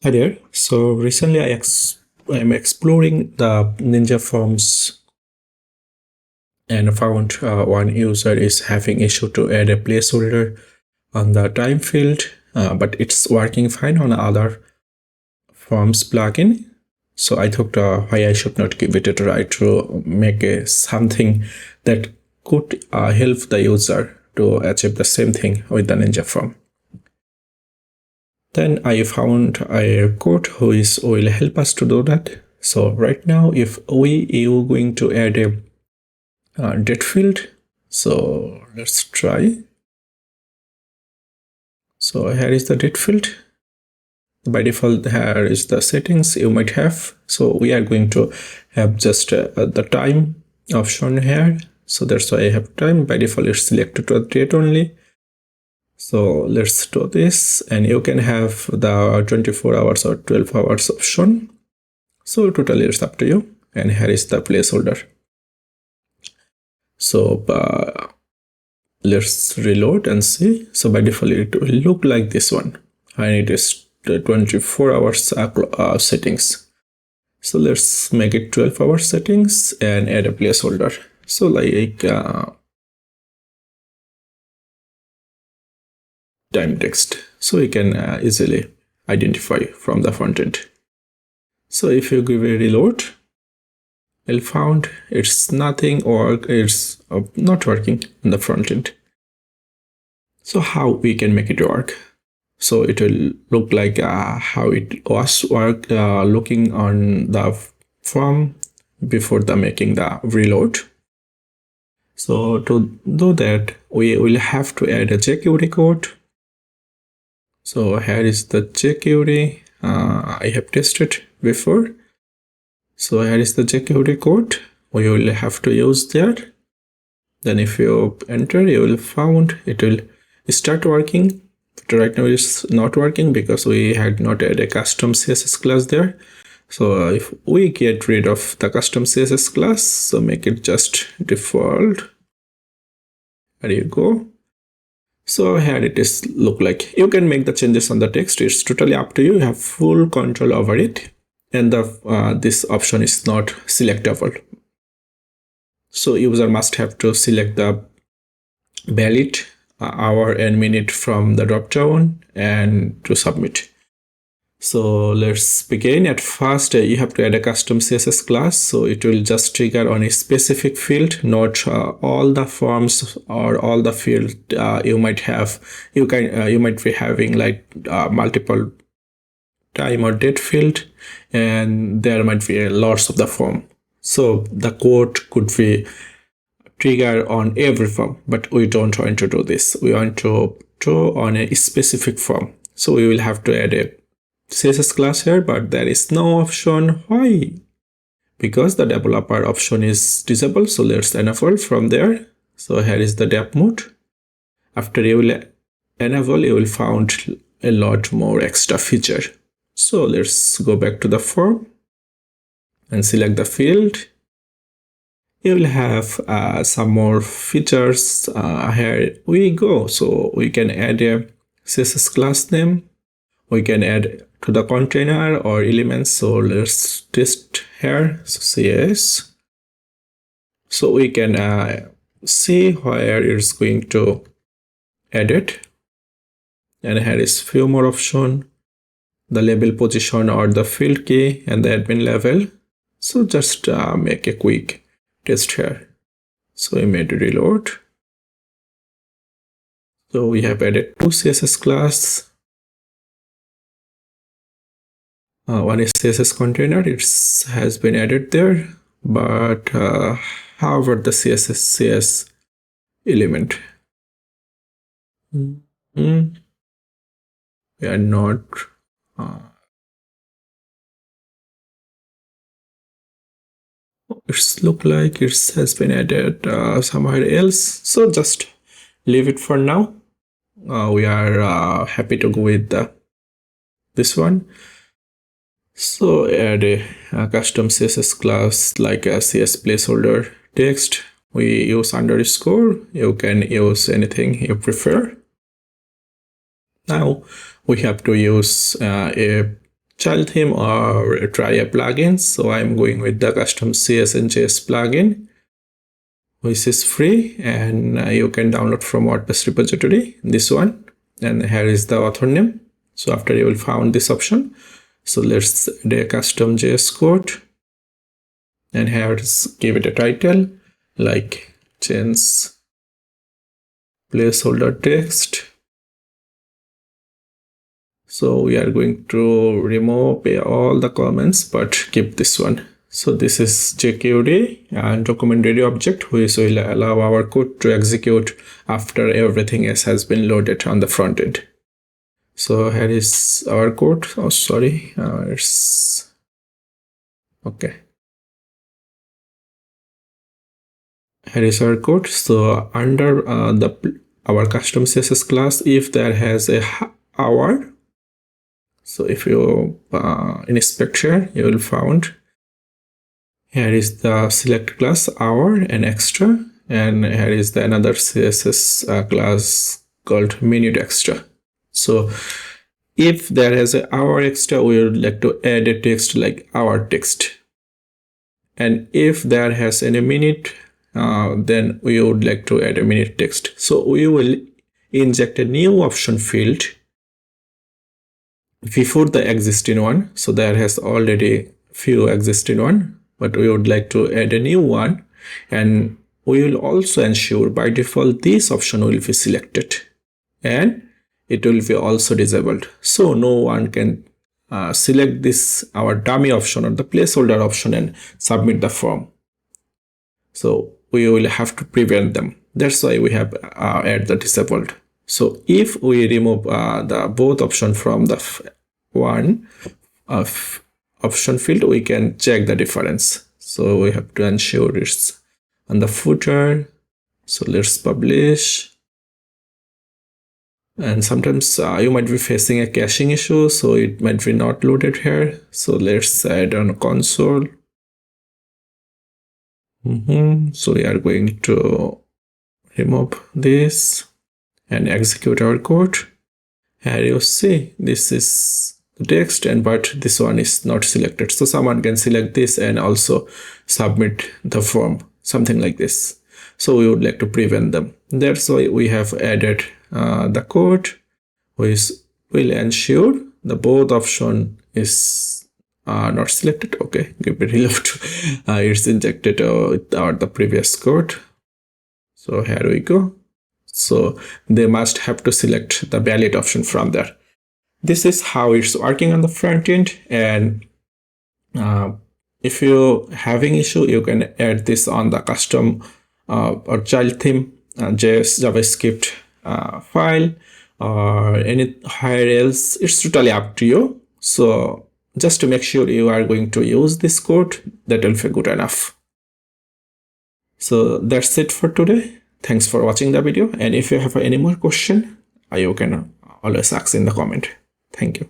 Hi there. So recently I'm exploring the Ninja forms and found one user is having issue to add a placeholder on the time field, but it's working fine on other forms plugin. So I thought why I should not give it a try to make something that could help the user to achieve the same thing with the Ninja form. Then I found a code who will help us to do that. So right now, if we are going to add a date field, so let's try. So here is the date field. By default, here is the settings you might have. So we are going to have just the time option here. So that's why I have time. By default, it's selected to date only. So let's do this, and you can have the 24 hours or 12 hours option. So totally it's up to you. And here is the placeholder. So let's reload and see. So by default it will look like this one, and it is the 24 hours settings. So let's make it 12 hours settings and add a placeholder. So like time text, so we can easily identify from the front end. So if you give a reload, you'll found it's nothing, or it's not working in the front end. So how we can make it work? So it will look like how it was looking on the form before the making the reload. So to do that, we will have to add a jQuery code. So here is the jQuery. I have tested before. So here is the jQuery code. We will have to use that. Then if you enter, you will find it will start working. But right now it's not working because we had not added a custom CSS class there. So if we get rid of the custom CSS class, so make it just default. There you go. So here it is look like. You can make the changes on the text. It's totally up to you. You have full control over it. And the this option is not selectable. So user must have to select the valid hour and minute from the dropdown and to submit. So let's begin. At first, you have to add a custom CSS class. So it will just trigger on a specific field, not all the forms or all the field you might have. You might be having like multiple time or date field, and there might be lots of the form. So the code could be trigger on every form, but we don't want to do this. We want to draw on a specific form. So we will have to add a CSS class here, but there is no option. Why? Because the developer option is disabled. So let's enable from there. So here is the dev mode. After you will enable, you will find a lot more extra feature. So let's go back to the form and select the field. You will have some more features. Here we go. So we can add a CSS class name. We can add to the container or elements. So let's test here. So CS. So we can see where it's going to edit. And here is few more options. The label position or the field key and the admin level. So just make a quick test here. So we made a reload. So we have added two CSS class. One is CSS container. It has been added there, but however the CS element, we are not. It's look like it has been added somewhere else. So just leave it for now. We are happy to go with this one. So add a custom CSS class like a CS placeholder text. We use underscore. You can use anything you prefer. Now we have to use a child theme or try a plugin. So I'm going with the custom CS and JS plugin, which is free, and you can download from WordPress repository, this one. And here is the author name. So after you will find this option, so let's do a custom JS code, and here give it a title like change placeholder text. So we are going to remove all the comments, but keep this one. So this is jQuery and document ready object, which will allow our code to execute after everything else has been loaded on the front end. So here is our code. Oh, sorry, it's okay. Here is our code. So under our custom CSS class, if there has a hour, so if you inspect here, you will find here is the select class hour and extra, and here is the another CSS class called minute extra. So if there is an hour extra, we would like to add a text like hour text, and if there has any minute, then we would like to add a minute text. So we will inject a new option field before the existing one. So there has already few existing one, but we would like to add a new one, and we will also ensure by default this option will be selected and it will be also disabled, so no one can select this our dummy option or the placeholder option and submit the form. So we will have to prevent them. That's why we have add the disabled. So if we remove the both option from the one option field, we can check the difference. So we have to ensure it's on the footer. So let's publish. And sometimes you might be facing a caching issue, so it might be not loaded here. So let's add on console. So we are going to remove this and execute our code. Here you see this is the text, and but this one is not selected. So someone can select this and also submit the form, something like this. So we would like to prevent them. That's why we have added the code, which will ensure the both option is not selected. Okay, give it reload. It's injected without the previous code. So here we go. So they must have to select the valid option from there. This is how it's working on the front end. And if you're having issue, you can add this on the custom or child theme JavaScript file or anywhere else. It's totally up to you. So just to make sure you are going to use this code, that will be good enough. So that's it for today. Thanks for watching the video, and if you have any more question, you can always ask in the comment. Thank you.